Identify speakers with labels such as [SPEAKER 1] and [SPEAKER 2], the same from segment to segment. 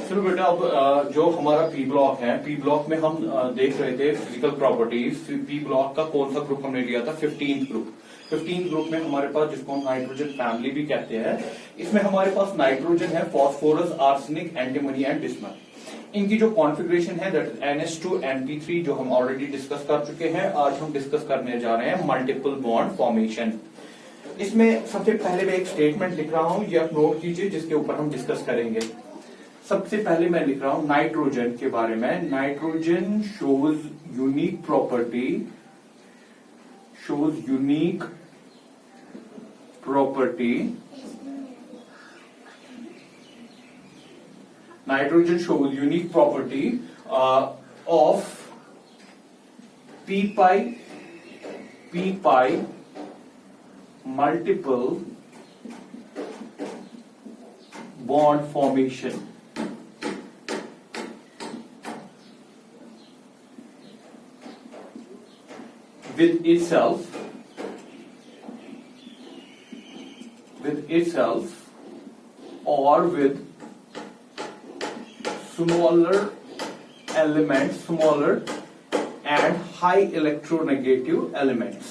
[SPEAKER 1] चलो बेटा, अब जो हमारा पी ब्लॉक है, पी ब्लॉक में हम देख रहे थे फिजिकल प्रॉपर्टीज। पी ब्लॉक का कौन सा ग्रुप हमने लिया था? 15th group. 15th ग्रुप में हमारे पास, जिसको हम नाइट्रोजन फैमिली भी कहते हैं, इसमें हमारे पास नाइट्रोजन है, phosphorus, arsenic, antimony and bismuth. इनकी जो कॉन्फ़िगरेशन है दैट इज NH2 NP3, जो हम ऑलरेडी डिस्कस कर चुके हैं। आज हम डिस्कस करने जा रहे हैं मल्टीपल बॉन्ड फॉर्मेशन। इसमें सबसे पहले मैं एक स्टेटमेंट लिख रहा हूं, ये आप नोट कीजिए, जिसके ऊपर हम डिस्कस करेंगे। सबसे पहले मैं लिख रहा हूं नाइट्रोजन के बारे में। Nitrogen shows unique property, nitrogen shows unique property of p pi multiple bond formation with itself or with smaller elements, smaller and high electronegative elements.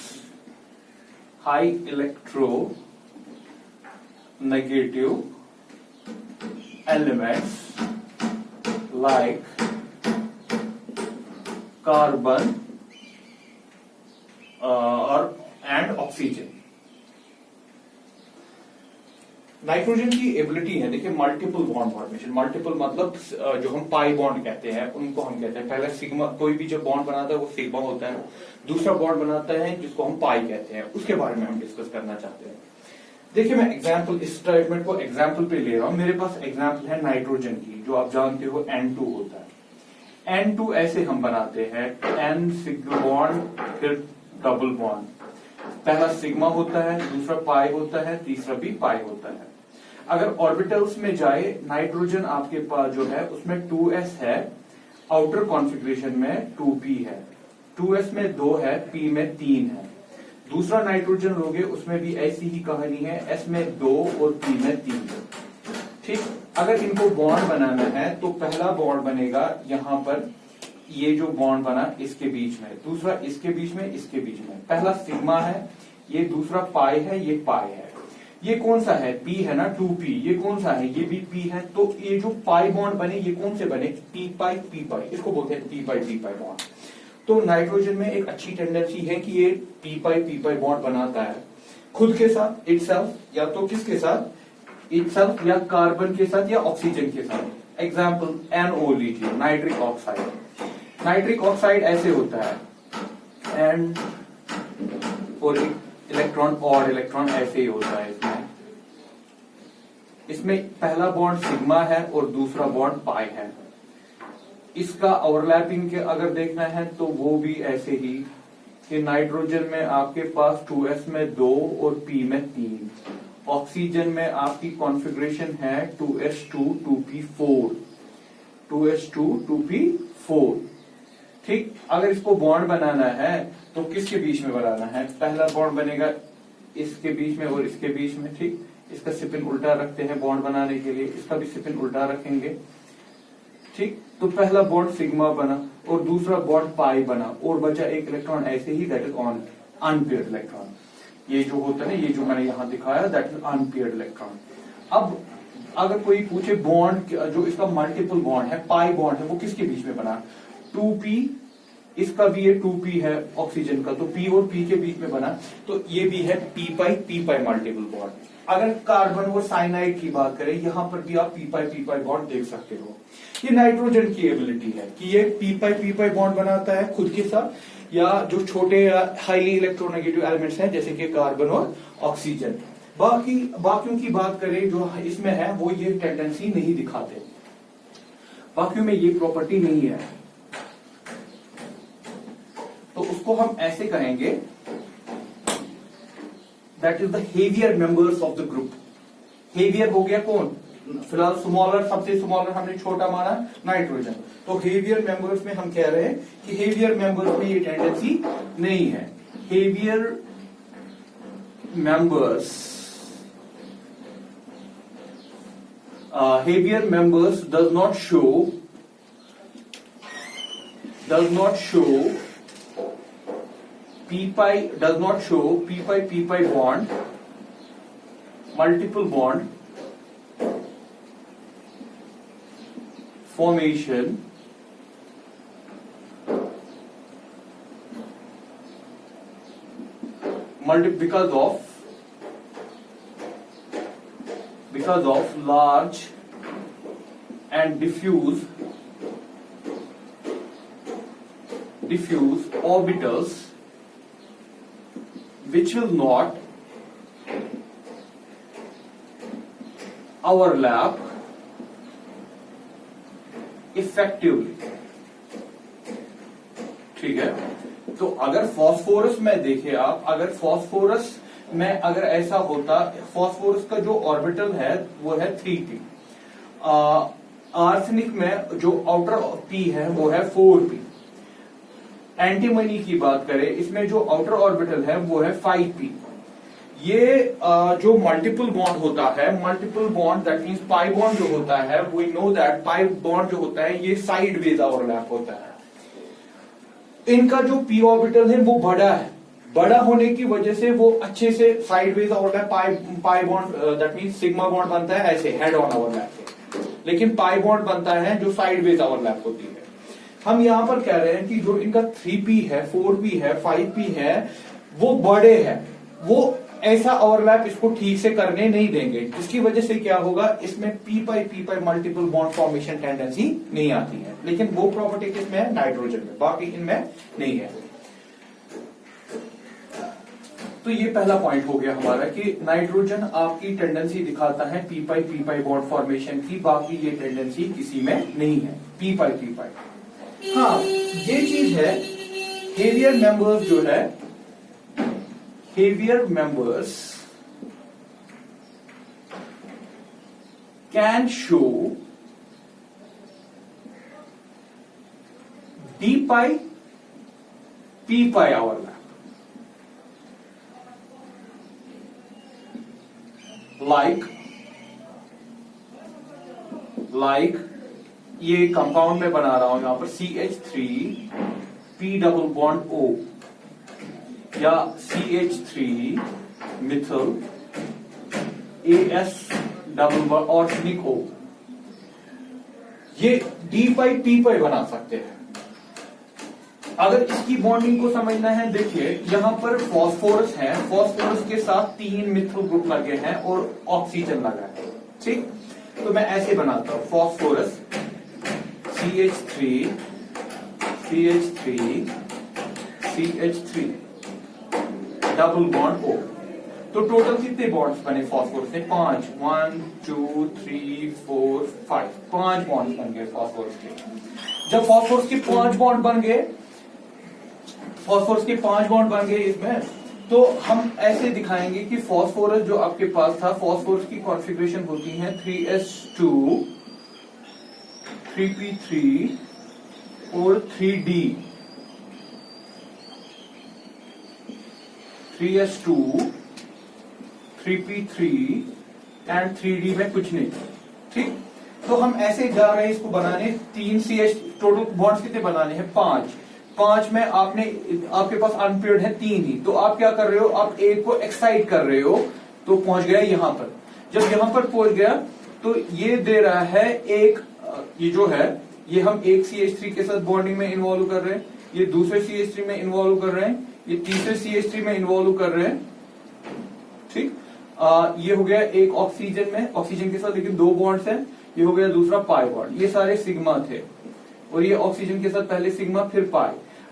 [SPEAKER 1] High electronegative elements like carbon and oxygen. Nitrogen की ability है, देखिए, multiple bond formation. Multiple मतलब जो हम pi bond कहते हैं, उनको हम कहते हैं पहले सिग्मा। कोई भी जो बॉन्ड बनाता है वो सिग्मा होता है, दूसरा बॉन्ड बनाता है जिसको हम पाई कहते हैं, उसके बारे में हम डिस्कस करना चाहते हैं। देखिए, मैं एग्जाम्पल, इस स्टेटमेंट को एग्जाम्पल पे ले रहा हूं। मेरे पास एग्जाम्पल है नाइट्रोजन की, जो आप जानते हो N2 होता है। N2 ऐसे हम बनाते हैं, N सिग्मा बॉन्ड, फिर डबल बॉन्ड। पहला सिग्मा होता है, दूसरा पाई होता है, तीसरा भी पाई होता है। अगर ऑर्बिटल्स में जाए, नाइट्रोजन आपके पास जो है उसमें 2s है, आउटर कॉन्फ़िगरेशन में 2p है, 2s में 2 है, p में 3 है। दूसरा नाइट्रोजन लोगे, उसमें भी ऐसी ही कहानी है, s में 2 और p में 3 है। ठीक, अगर इनको बॉन्ड बनाना है तो पहला बॉन्ड बनेगा यहां पर, ये जो बॉन्ड बना इसके बीच में, दूसरा इसके बीच में, इसके बीच में। पहला सिग्मा है, ये दूसरा पाई है, ये पाई है। ये कौन सा है? P है ना, 2p। ये कौन सा है? ये भी P है। तो ये जो पाई बॉन्ड बने, ये कौन से बने? P पाई P पाई, इसको बोलते हैं P पाई बॉन्ड। तो नाइट्रोजन में एक अच्छी टेंडेंसी है कि ये P पाई बॉन्ड बनाता है खुद के साथ, इटसेल्फ, या तो किसके साथ? इटसेल्फ, या कार्बन के साथ, या ऑक्सीजन के साथ। एग्जाम्पल NO लीजिए, नाइट्रिक ऑक्साइड। नाइट्रिक ऑक्साइड ऐसे होता है, एंड और इलेक्ट्रॉन और इलेक्ट्रॉन ऐसे ही होता है। इसमें पहला बॉन्ड सिग्मा है और दूसरा बॉन्ड पाई है। इसका ओवरलैपिंग के अगर देखना है तो वो भी ऐसे ही कि नाइट्रोजन में आपके पास 2s में 2 और p में 3। ऑक्सीजन में आपकी कॉन्फ़िगरेशन है 2s2 2p4, 2s2 2p4। ठीक, अगर इसको बॉन्ड बनाना है तो किसके बीच में बनाना है? पहला बॉन्ड बनेगा इसके बीच में और इसके बीच में। ठीक, इसका स्पिन उल्टा रखते हैं बॉन्ड बनाने के लिए, इसका भी स्पिन उल्टा रखेंगे। ठीक, तो पहला बॉन्ड सिग्मा बना और दूसरा बॉन्ड पाई बना, और बचा एक इलेक्ट्रॉन ऐसे ही, दैट इज अनपेयर्ड इलेक्ट्रॉन। ये जो होता है ना, ये जो मैंने यहां दिखाया, दैट इज अनपेयर्ड इलेक्ट्रॉन। अब अगर कोई पूछे बॉन्ड जो इसका मल्टीपल बॉन्ड है, पाई बॉन्ड है, वो किसके बीच में बना? 2p, इसका भी ये 2p है ऑक्सीजन का, तो p और p के बीच में बना, तो ये भी है p पाई मल्टीपल बॉन्ड। अगर कार्बन और साइनाइड की बात करें, यहां पर भी आप p पाई बॉन्ड देख सकते हो। ये नाइट्रोजन की एबिलिटी है कि ये p पाई बॉन्ड बनाता है खुद के साथ, या जो छोटे हाईली इलेक्ट्रोनेगेटिव एलिमेंट्स हैं जैसे कि कार्बन और ऑक्सीजन। बाकियों की बात करें जो इसमें है, वो ये टेंडेंसी नहीं दिखाते, बाकियों में ये प्रॉपर्टी नहीं है। तो उसको हम ऐसे कहेंगे, that is the heavier members of the group. Heavier हो गया कौन? फिलहाल स्मॉलर, सबसे स्मॉलर हमने छोटा माना नाइट्रोजन। तो हेवियर मेंबर्स में हम कह रहे हैं कि हेवियर मेंबर्स में ये टेंडेंसी नहीं है। Heavier members heavier members does not show p pi bond, multiple bond formation because of large and diffuse orbitals which will not overlap effectively. ठीक है, तो अगर फॉस्फोरस में देखें आप, अगर फॉस्फोरस में अगर ऐसा होता, फॉस्फोरस का जो ऑर्बिटल है वो है 3p, आर्सेनिक में जो आउटर p है वो है 4p, एंटीमनी की बात करें इसमें जो आउटर ऑर्बिटल है वो है 5p। ये जो मल्टीपल बॉन्ड होता है, multiple bond that means pi bond जो होता है, we know that pi bond जो होता है ये साइडवेज ओवरलैप होता है। इनका जो p ऑर्बिटल है वो बड़ा है, बड़ा होने की वजह से वो अच्छे से sideways overlap, pi bond that means sigma bond बनता है ऐसे हेड ऑन ओवरलैप, लेकिन पाई बॉन्ड बनता है जो साइडवेज ओवरलैप होती है। हम यहां पर कह रहे हैं कि जो इनका 3p है, 4p है, 5p है वो बड़े हैं, वो ऐसा ओवरलैप इसको ठीक से करने नहीं देंगे, जिसकी वजह से क्या होगा, इसमें p पाई मल्टीपल बॉन्ड फॉर्मेशन टेंडेंसी नहीं आती है। लेकिन वो प्रॉपर्टी किसमें है, नाइट्रोजन में, बाकी इनमें नहीं है। तो ये पहला पॉइंट हो गया हमारा कि नाइट्रोजन आपकी टेंडेंसी दिखाता है p पाई बॉन्ड फॉर्मेशन की, बाकी ये टेंडेंसी किसी में नहीं है, p पाई। हाँ, ये चीज है, हेवियर मेंबर्स जो है, heavier members can show d pi p pi overlap, like ये कंपाउंड में बना रहा हूं यहां पर CH3 डबल बॉन्ड O या CH3 methyl AS double bond और O, ये D पाई P पाई बना सकते हैं। अगर इसकी बॉन्डिंग को समझना है, देखिए यहां पर फॉस्फोरस है, फॉस्फोरस के साथ 3 मिथल ग्रुप लगे हैं और ऑक्सीजन लगा है, ठीक। तो मैं ऐसे बनाता हूं, phosphorus CH3 double bond O। तो टोटल कितने बॉन्ड्स बने फॉस्फोरस से, 5, 1 2 3 4 5, 5 बॉन्ड्स बन गए फॉस्फोरस के। जब फॉस्फोरस के 5 बॉन्ड बन गए, इसमें तो हम ऐसे दिखाएंगे कि फॉस्फोरस जो आपके पास था, फॉस्फोरस की कॉन्फ़िगरेशन होती है 3s2 3p3 और 3d, 3s2 3p3 and 3d में कुछ नहीं, ठीक। तो हम ऐसे जा रहे हैं इसको बनाने, 3 CH, टोटल बॉन्ड्स कितने बनाने हैं, 5 में आपके पास अनपेयर्ड है 3 ही, तो आप क्या कर रहे हो, आप एक को एक्साइट कर रहे हो, तो पहुंच गया यहां पर। जब यहां पर पहुंच गया तो ये दे रहा है एक, ये जो है ये हम एक CH3 के साथ बॉन्डिंग में इन्वॉल्व कर रहे हैं, ये दूसरे CH3 में इन्वॉल्व कर रहे हैं, ये तीसरे CH3 में इन्वॉल्व कर रहे हैं, ठीक। ये हो गया एक ऑक्सीजन में, ऑक्सीजन के साथ लेकिन 2 बॉन्ड्स हैं, ये हो गया दूसरा पाई बॉन्ड। ये सारे सिग्मा थे और ये ऑक्सीजन के साथ पहले सिग्मा फिर पाई।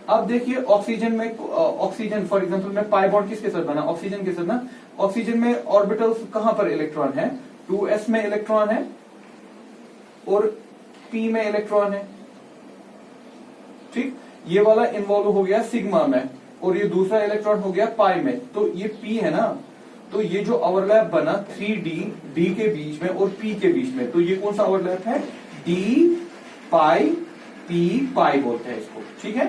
[SPEAKER 1] अब देखिए ऑक्सीजन में, ऑक्सीजन फॉर एग्जांपल में पाई बॉन्ड किसके साथ बना, ऑक्सीजन के साथ ना। ऑक्सीजन में ऑर्बिटल्स कहां पर इलेक्ट्रॉन है, 2s में इलेक्ट्रॉन है और p में इलेक्ट्रॉन है, ठीक। ये वाला इन्वॉल्व हो गया सिग्मा में और ये दूसरा इलेक्ट्रॉन हो गया पाई में, तो ये p है ना, तो ये जो ओवरलैप बना 3d, d के बीच में और p के बीच में, तो ये कौन सा ओवरलैप है, d पाई p पाई बोलते हैं इसको, ठीक है।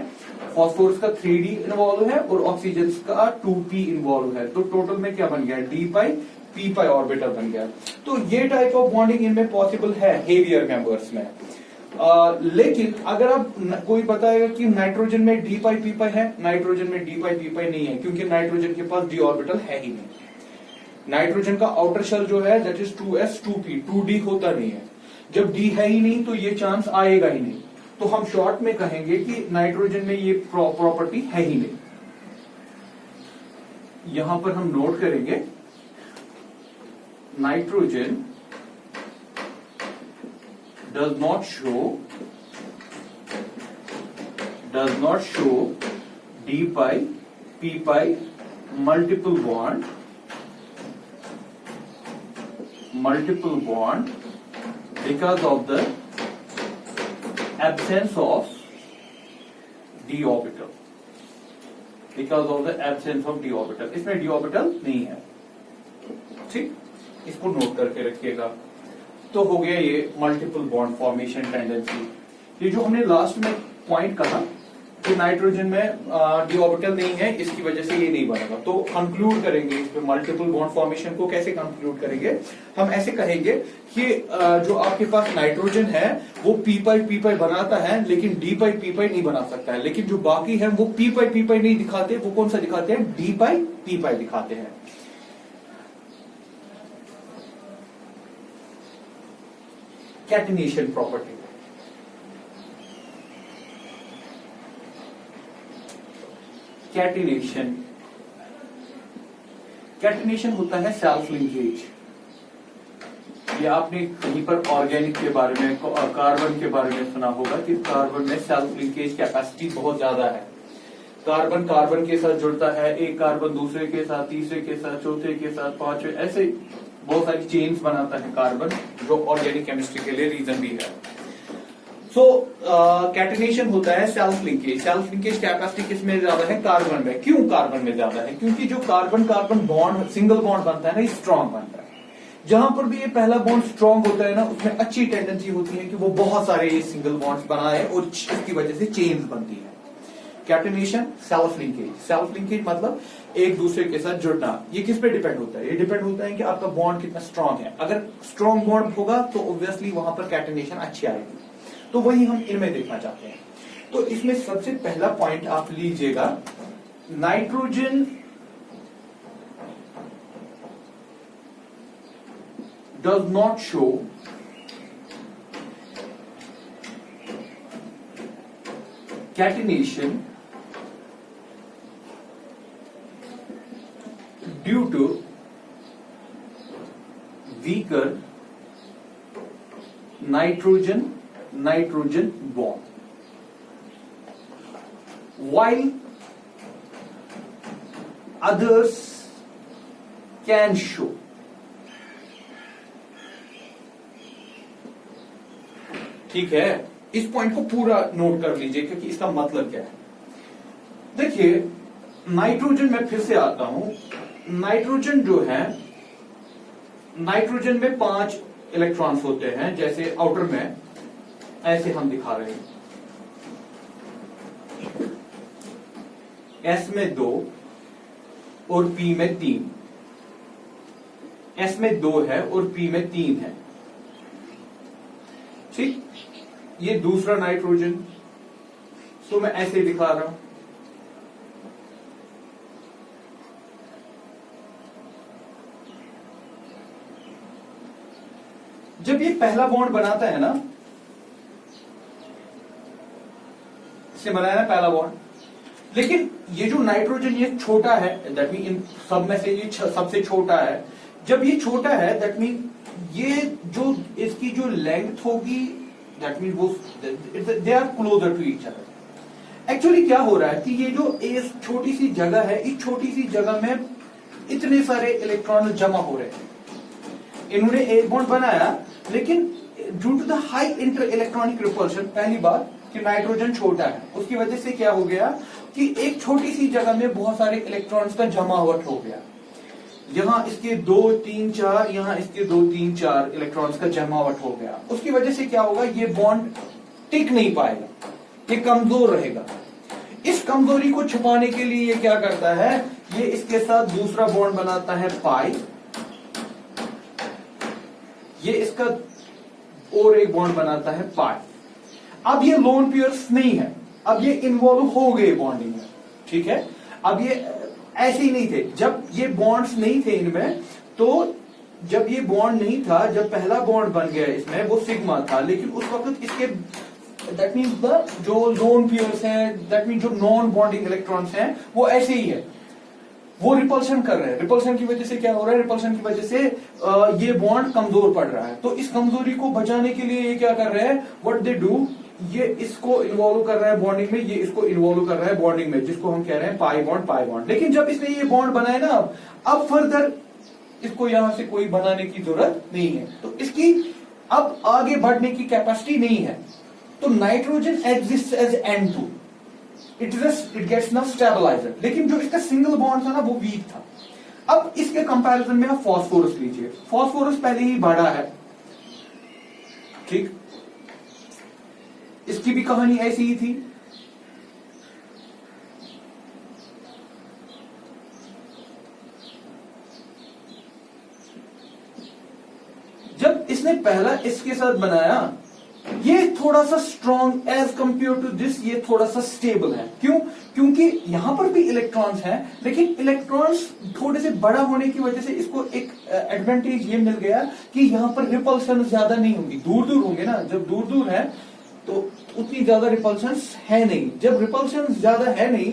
[SPEAKER 1] फॉस्फोरस का 3d इन्वॉल्व है और ऑक्सीजन का 2p इन्वॉल्व है, तो टोटल में क्या बन गया, d पाई पी पाई ऑर्बिटल बन गया। तो ये टाइप ऑफ बॉन्डिंग इनमें पॉसिबल है हेवियर मेंबर्स में। लेकिन अगर आप कोई बताएगा कि नाइट्रोजन में डी पाई पी पाई है, नाइट्रोजन में डी पाई पी पाई नहीं है, क्योंकि नाइट्रोजन के पास डी ऑर्बिटल है ही नहीं। नाइट्रोजन का आउटर शेल जो है that is 2s 2p, 2d होता नहीं है। जब डी है ही नहीं तो ये चांस आएगा ही नहीं। तो हम शॉर्ट में कहेंगे कि नाइट्रोजन में ये प्रॉपर्टी है ही नहीं। यहां पर हम नोट करेंगे nitrogen does not show d pi p pi multiple bond because of the absence of d orbital, इसमें d orbital नहीं है। ठीक, इसको नोट करके रखिएगा। तो हो गया ये मल्टीपल बॉन्ड फॉर्मेशन टेंडेंसी। ये जो हमने लास्ट में पॉइंट कहा कि नाइट्रोजन में डी ऑर्बिटल नहीं है, इसकी वजह से ये नहीं बनेगा। तो कंक्लूड करेंगे इस पे मल्टीपल बॉन्ड फॉर्मेशन को कैसे कंक्लूड करेंगे? हम ऐसे कहेंगे कि जो आपके पास नाइट्रोजन है वो पी पाई बनाता है, लेकिन डी पाई पी पाई नहीं बना सकता है। लेकिन जो बाकी है वो पी पाई नहीं दिखाते, वो कौन सा दिखाते हैं? डी पाई पी पाई दिखाते हैं। कैटिनेशन प्रॉपर्टी, कैटिनेशन होता है सेल्फ लिंकेज। ये आपने कहीं पर ऑर्गेनिक के बारे में, कार्बन के बारे में सुना होगा कि कार्बन में सेल्फ लिंकेज कैपेसिटी बहुत ज्यादा है। कार्बन के साथ जुड़ता है, एक कार्बन दूसरे के साथ, तीसरे के साथ, चौथे के साथ, पांचवे, ऐसे बहुत सारी चेन्स बनाता है कार्बन, जो ऑर्गेनिक केमिस्ट्री के लिए रीजन भी है। सो कैटिनेशन होता है self linkage. Self linkage capacity किसमें ज्यादा है? कार्बन में। क्यों कार्बन में ज्यादा है? क्योंकि जो कार्बन बॉन्ड, सिंगल बॉन्ड बनता है ना, स्ट्रांग बनता है। जहां पर भी ये पहला बॉन्ड स्ट्रांग होता है ना, उसमें अच्छी टेंडेंसी होती है कि वो बहुत सारे ये सिंगल बॉन्ड्स बनाए और इसकी वजह से चेन्स बनती है। Catenation, self linkage. Self linkage मतलब एक दूसरे के साथ जुड़ना। ये किस पे डिपेंड होता है? ये डिपेंड होता है कि आपका बॉन्ड कितना स्ट्रांग है। अगर स्ट्रांग बॉन्ड होगा तो ऑब्वियसली वहां पर कैटिनेशन अच्छी आएगी। तो वही हम इनमें देखना चाहते हैं। तो इसमें सबसे पहला पॉइंट आप लीजिएगा, nitrogen does not show catenation due to weaker nitrogen bond, while others can show। ठीक है, इस पॉइंट को पूरा नोट कर लीजिए क्योंकि इसका मतलब क्या है। देखिए, नाइट्रोजन में फिर से आता हूं। नाइट्रोजन जो है, नाइट्रोजन में 5 इलेक्ट्रॉन्स होते हैं, जैसे आउटर में ऐसे हम दिखा रहे हैं। एस में 2 और पी में 3। एस में 2 है और पी में 3 है। ठीक, ये दूसरा नाइट्रोजन, तो मैं ऐसे दिखा रहा हूं। जब ये पहला बॉन्ड बनाता है ना, इससे बनाया ना पहला बॉन्ड, लेकिन ये जो नाइट्रोजन ये छोटा है, दैट मीन इन सब में से ये सबसे छोटा है। जब ये छोटा है दैट मीन ये जो इसकी जो लेंथ होगी, दैट मीन वो they are closer to each other. Actually क्या हो रहा है कि ये जो इस छोटी सी जगह है, इस छोटी सी जगह में इतने सारे इलेक्ट्रॉन जमा हो रहे हैं। इन्होंने एक बॉन्ड बनाया, लेकिन due to the high inter electronic repulsion, पहली बात कि नाइट्रोजन छोटा है, उसकी वजह से क्या हो गया कि एक छोटी सी जगह में बहुत सारे इलेक्ट्रॉन्स का जमावट हो गया। यहां इसके 2 3 4, यहां इसके 2 3 4 इलेक्ट्रॉन्स का जमावट हो गया। उसकी वजह से क्या होगा, ये बॉन्ड टिक नहीं पाएगा, ये कमजोर रहेगा। इस कमजोरी को छुपाने के लिए ये क्या करता है, ये इसके साथ दूसरा बॉन्ड बनाता है पाई, ये इसका और एक बॉन्ड बनाता है पाई। अब ये लोन पेयर्स नहीं है, अब ये इन्वॉल्व हो गए बॉन्डिंग में, ठीक है। अब ये ऐसे ही नहीं थे, जब ये बॉन्ड्स नहीं थे इनमें, तो जब ये बॉन्ड नहीं था, जब पहला बॉन्ड बन गया इसमें वो सिग्मा था, लेकिन उस वक्त इसके दैट मीन्स द जो लोन पेयर्स हैं, दैट मीन्स जो नॉन बॉन्डिंग इलेक्ट्रॉन्स हैं वो ऐसे ही है, वो रिपल्शन कर रहे हैं। रिपल्शन की वजह से क्या हो रहा है, रिपल्शन की वजह से ये बॉन्ड कमजोर पड़ रहा है। तो इस कमजोरी को बचाने के लिए ये क्या कर रहे हैं, व्हाट दे डू, ये इसको इन्वॉल्व कर रहा है बॉन्डिंग में, ये इसको इन्वॉल्व कर रहा है बॉन्डिंग में, जिसको हम कह रहे हैं पाई बॉन्ड। लेकिन जब इसने ये बॉन्ड बनाया ना, अब फर्दर इसको यहां से कोई बनाने की जरूरत नहीं है, तो इसकी अब आगे बढ़ने की कैपेसिटी नहीं है। तो nitrogen exist as N2, it gets now stabiliser, लेकिन जो इसका सिंगल बॉन्ड था ना वो वीक था। अब इसके कंपैरिजन में आप फास्फोरस लीजिए, फास्फोरस पहले ही बड़ा है, ठीक, इसकी भी कहानी ऐसी ही थी। जब इसने पहला इसके साथ बनाया, ये थोड़ा सा strong as compare to this, ये थोड़ा सा स्टेबल है। क्यों? क्योंकि यहां पर भी इलेक्ट्रॉन्स हैं, लेकिन इलेक्ट्रॉन्स थोड़े से बड़ा होने की वजह से इसको एक एडवांटेज ये मिल गया कि यहां पर रिपल्सन ज्यादा नहीं होगी, दूर दूर होंगे ना, जब दूर दूर है तो उतनी ज्यादा रिपल्सन है नहीं। जब रिपल्सन ज्यादा है नहीं,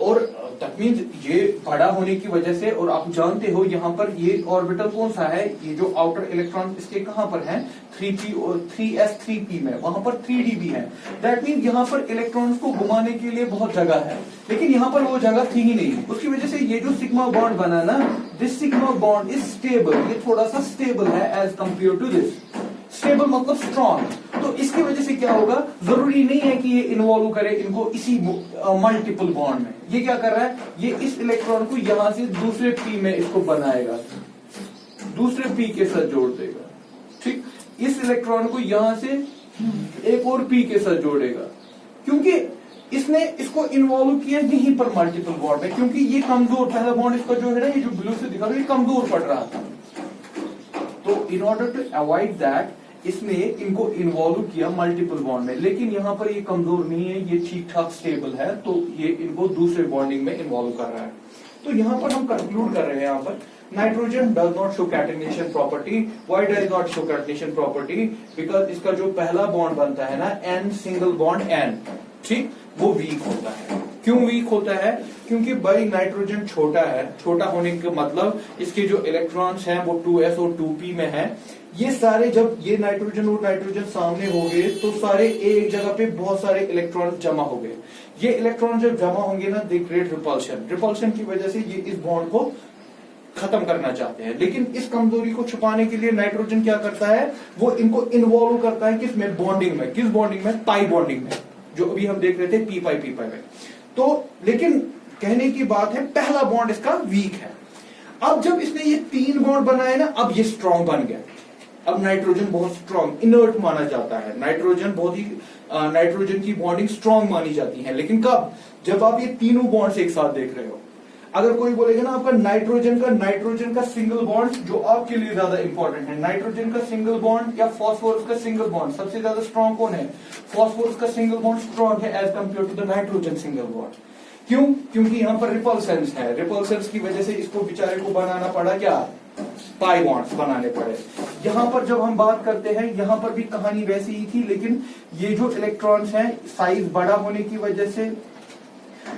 [SPEAKER 1] और दैट मींस ये बड़ा होने की वजह से, और आप जानते हो यहां पर ये ऑर्बिटल कौन सा है, ये जो आउटर इलेक्ट्रॉन इसके कहां पर है, 3p और 3s3p में, वहां पर 3d भी है। दैट मींस यहां पर इलेक्ट्रॉन्स को घुमाने के लिए बहुत जगह है, लेकिन यहां पर वो जगह थी ही नहीं। उसकी वजह से ये जो सिग्मा बॉन्ड बना ना, this sigma bond is stable, ये थोड़ा सा स्टेबल है as compare to this. Stable मतलब स्ट्रॉन्ग। तो इसकी वजह से क्या होगा, जरूरी नहीं है कि ये इन्वॉल्व करे इनको इसी मल्टीपल बॉन्ड में। ये क्या कर रहा है, ये इस इलेक्ट्रॉन को यहां से दूसरे पी में इसको बनाएगा, दूसरे पी के साथ जोड़ देगा, ठीक। इस इलेक्ट्रॉन को यहां से एक और पी के साथ जोड़ेगा, क्योंकि इसने इसको इन्वॉल्व किया यहीं पर मल्टीपल बॉन्ड में, क्योंकि ये कमजोर, पहला बॉन्ड इसका जो है ना, ये जो ब्लू से दिखा रहा है, ये कमजोर पड़ रहा था। तो in order to avoid that, इसने इनको इन्वॉल्व किया मल्टीपल बॉन्ड में, लेकिन यहां पर ये कमजोर नहीं है, ये ठीक ठाक स्टेबल है, तो ये इनको दूसरे बॉन्डिंग में इन्वॉल्व कर रहा है। तो यहां पर हम कंक्लूड कर रहे हैं, यहां पर nitrogen does not show catenation property. Why does not show catenation property? Because इसका जो पहला बॉन्ड बनता है ना, N सिंगल बॉन्ड N, ठीक, वो वीक होता है। क्यों वीक होता है? क्योंकि भाई नाइट्रोजन छोटा है, छोटा होने का मतलब इसके जो इलेक्ट्रॉन्स हैं वो 2s और 2p में है। ये सारे, जब ये नाइट्रोजन और नाइट्रोजन सामने हो गए तो सारे एक जगह पे बहुत सारे इलेक्ट्रॉन जमा हो गए। ये इलेक्ट्रॉन जब जमा होंगे ना, दे क्रिएट रिपल्शन। रिपल्शन की वजह से ये इस बॉन्ड को खत्म करना चाहते हैं, लेकिन इस कमजोरी को छुपाने के लिए नाइट्रोजन क्या करता है, वो इनको इन्वॉल्व करता है किसमें, बॉन्डिंग में। किस बॉन्डिंग में? पाई बॉन्डिंग में, जो अभी हम देख रहे थे पी पाई में। तो लेकिन कहने की बात है, पहला बॉन्ड इसका वीक है। अब जब इसने ये 3 बॉन्ड बनाए ना, अब ये स्ट्रॉन्ग बन गया। अब नाइट्रोजन बहुत स्ट्रॉन्ग, इनर्ट माना जाता है। नाइट्रोजन बहुत ही नाइट्रोजन की बॉन्डिंग स्ट्रॉन्ग मानी जाती है, लेकिन कब? जब आप ये तीनों बॉन्ड्स एक साथ देख रहे हो। अगर कोई बोलेगा ना आपका नाइट्रोजन का सिंगल बॉन्ड जो आपके लिए ज्यादा इंपॉर्टेंट है, नाइट्रोजन का सिंगल बॉन्ड या फास्फोरस का सिंगल बॉन्ड, सबसे ज्यादा स्ट्रॉन्ग कौन है? फास्फोरस का सिंगल बॉन्ड स्ट्रॉन्ग है as compare to the nitrogen single bond. क्यों? क्योंकि यहाँ पर रिपल्सेंस है, रिपल्सेंस की वजह से इसको बेचारे को बनाना पड़ा क्या, पाई बॉन्ड्स बनाने पड़े। यहां पर जब हम बात करते हैं, यहां पर भी कहानी वैसी ही थी, लेकिन ये जो इलेक्ट्रॉन्स हैं, साइज बड़ा होने की वजह से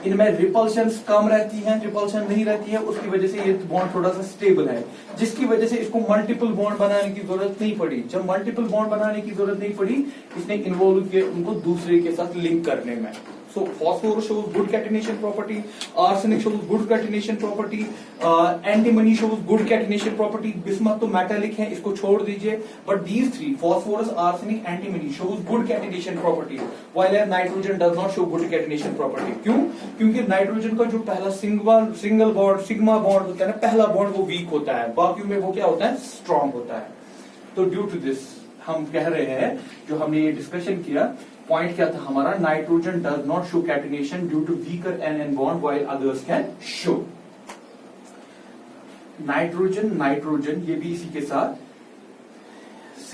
[SPEAKER 1] इनमें रिपल्शन कम रहती है, रिपल्शन नहीं रहती है, उसकी वजह से ये बॉन्ड थोड़ा सा स्टेबल है, जिसकी वजह से इसको मल्टीपल बॉन्ड बनाने की जरूरत नहीं पड़ी। जब मल्टीपल बॉन्ड बनाने की जरूरत नहीं पड़ी, इसने इन्वॉल्व किया उनको दूसरे के साथ लिंक करने में। So phosphorus shows good catenation property, arsenic shows good catenation property, antimony shows good catenation property, bismuth तो metallic है, इसको छोड़ दीजिए, but these three, phosphorus, arsenic, antimony shows good catenation property, while nitrogen does not show good catenation property. क्यों? क्योंकि nitrogen का जो पहला सिंगल बॉन्ड सिग्मा बॉन्ड होता है ना, पहला बॉन्ड वो वीक होता है, बाकी में वो क्या होता है, स्ट्रॉन्ग होता है। तो ड्यू टू दिस हम कह रहे हैं, जो हमने ये डिस्कशन किया, पॉइंट क्या था हमारा, nitrogen does not show catenation due to weaker N bond while others can show. Nitrogen ये भी इसी के साथ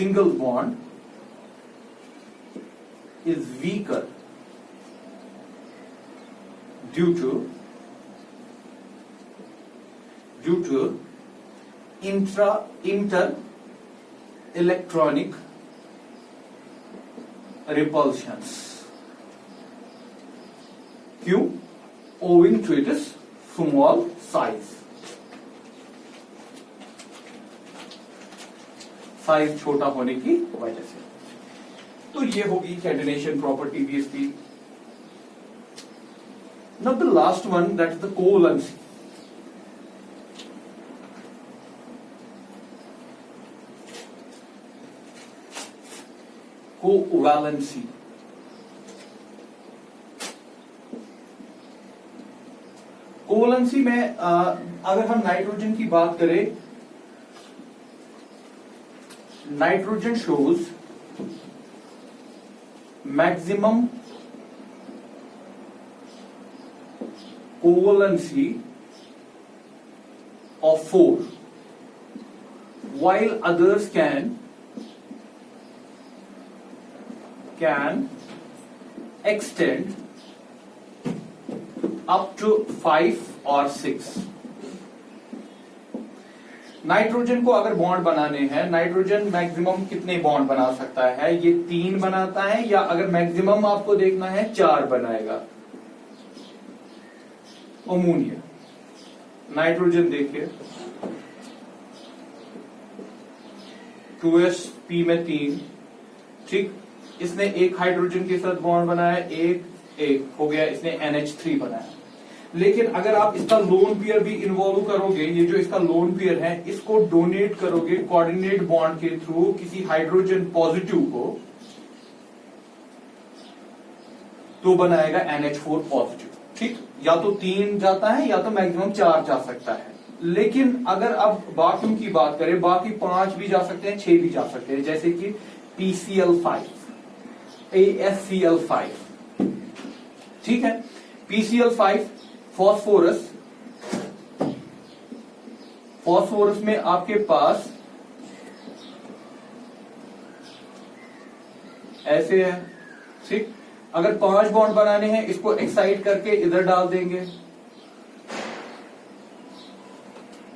[SPEAKER 1] single bond is weaker due to inter-electronic repulsions. क्यों? Owing to its small size. Size छोटा होने की वजह से। तो ये होगी कैटेनेशन प्रॉपर्टी भी इसकी। Now the last one, that is the covalency. Covalency. कोवलेंसी में अगर हम नाइट्रोजन की बात करें, nitrogen shows maximum covalency of 4, while others can extend up to 5 or 6. Nitrogen को अगर बॉन्ड बनाने हैं, नाइट्रोजन मैक्सिमम कितने बॉन्ड बना सकता है? ये 3 बनाता है, या अगर मैक्सिमम आपको देखना है 4 बनाएगा। अमोनिया, नाइट्रोजन देखिए 2sp में 3, ठीक। इसने एक हाइड्रोजन के साथ बॉन्ड बनाया, एक हो गया, इसने NH3 बनाया। लेकिन अगर आप इसका लोन पेयर भी इन्वॉल्व करोगे, ये जो इसका लोन पेयर है इसको डोनेट करोगे कोऑर्डिनेट बॉन्ड के थ्रू किसी हाइड्रोजन पॉजिटिव को, तो बनाएगा NH4 पॉजिटिव, ठीक। या तो 3 जाता है या तो मैक्सिमम 4 जा सकता है। लेकिन अगर अब बाकियों की बात करें, बाकी 5 भी जा सकते हैं, 6 भी जा सकते हैं, जैसे कि PCl5, AsCl5, ठीक है। PCl5 फॉस्फोरस में आपके पास ऐसे है, ठीक। अगर 5 बॉन्ड बनाने हैं, इसको एक्साइट करके इधर डाल देंगे,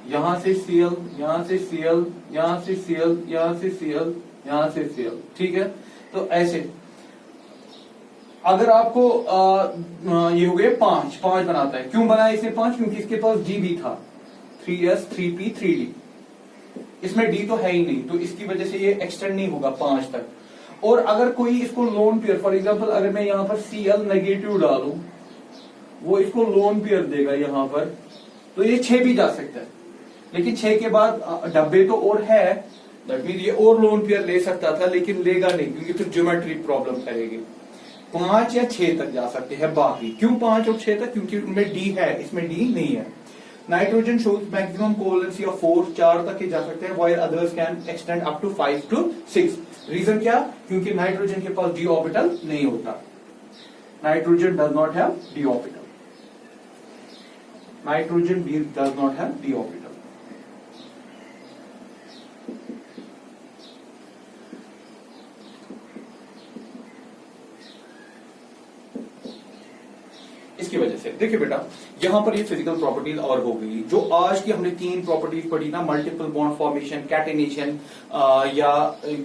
[SPEAKER 1] यहां से Cl, यहां से Cl, यहां से Cl, यहां से Cl, यहां से Cl, ठीक है। तो ऐसे अगर आपको ये हो गए 5 बनाता है। क्यों बनाया इसने 5? क्योंकि इसके पास G भी था, 3s 3p 3d, इसमें D तो है ही नहीं, तो इसकी वजह से ये एक्सटेंड नहीं होगा 5 तक। और अगर कोई इसको लोन पेयर, फॉर एग्जांपल अगर मैं यहां पर Cl नेगेटिव डालूं, वो इसको लोन पेयर देगा यहां पर, तो ये 6 भी जा सकता है। लेकिन 6 के बाद डब्बे तो और है, दैट मीन ये और लोन पेयर ले सकता था, लेकिन लेगा नहीं, क्योंकि फिर ज्योमेट्री प्रॉब्लम करेगी। 5 या 6 तक जा सकते हैं बाकी। क्यों 5 और 6 तक? क्योंकि उनमें डी है, इसमें डी नहीं है। Nitrogen shows maximum covalency of 4 तक ही जा सकते हैं, while others can extend up to 5 to 6। Reason क्या? क्योंकि नाइट्रोजन के पास डी ऑर्बिटल नहीं होता। Nitrogen does not have D orbital. Nitrogen does not have D orbital. इसकी वजह से देखिए बेटा, यहां पर ये फिजिकल प्रॉपर्टीज और हो गई। जो आज की हमने 3 प्रॉपर्टीज पढ़ी ना, मल्टीपल बॉन्ड फॉर्मेशन, कैटेनेशन या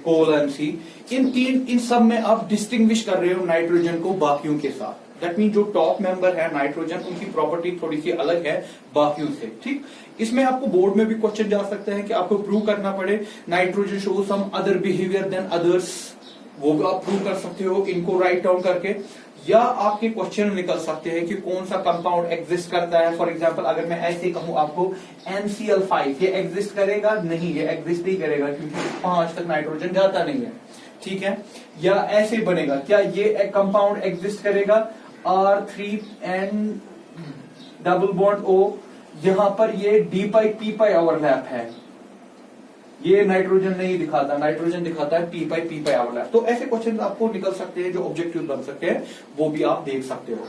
[SPEAKER 1] कोवलेंसी, इन सब में आप डिस्टिंग्विश कर रहे हो नाइट्रोजन को बाकियों के साथ। दैट मीन जो टॉप मेंबर है नाइट्रोजन, उनकी प्रॉपर्टी थोड़ी सी अलग है बाकियों से, ठीक। इसमें आपको बोर्ड में भी क्वेश्चन जा सकते हैं कि आपको प्रूव करना पड़े nitrogen show some other behaviour than others, वो भी आप प्रूव कर सकते हो इनको राइट डाउन करके। या आपके क्वेश्चन निकल सकते हैं कि कौन सा कंपाउंड एग्जिस्ट करता है। फॉर एग्जांपल अगर मैं ऐसे कहूं आपको NCl5, ये एग्जिस्ट करेगा? नहीं, ये एग्जिस्ट नहीं करेगा, क्योंकि 5 तक नाइट्रोजन जाता नहीं है, ठीक है। या ऐसे बनेगा, क्या ये कंपाउंड एग्जिस्ट करेगा? R3N डबल बॉन्ड O, यहां पर ये D पाई P पाई ओवरलैप है, ये नाइट्रोजन नहीं दिखाता, नाइट्रोजन दिखाता है P पाई ओवरलैप। तो ऐसे क्वेश्चन आपको निकल सकते हैं जो ऑब्जेक्टिव बन सकते हैं, वो भी आप देख सकते हो।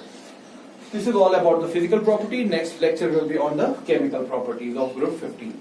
[SPEAKER 1] This is all about the physical property. Next lecture will be on the chemical properties of group 15।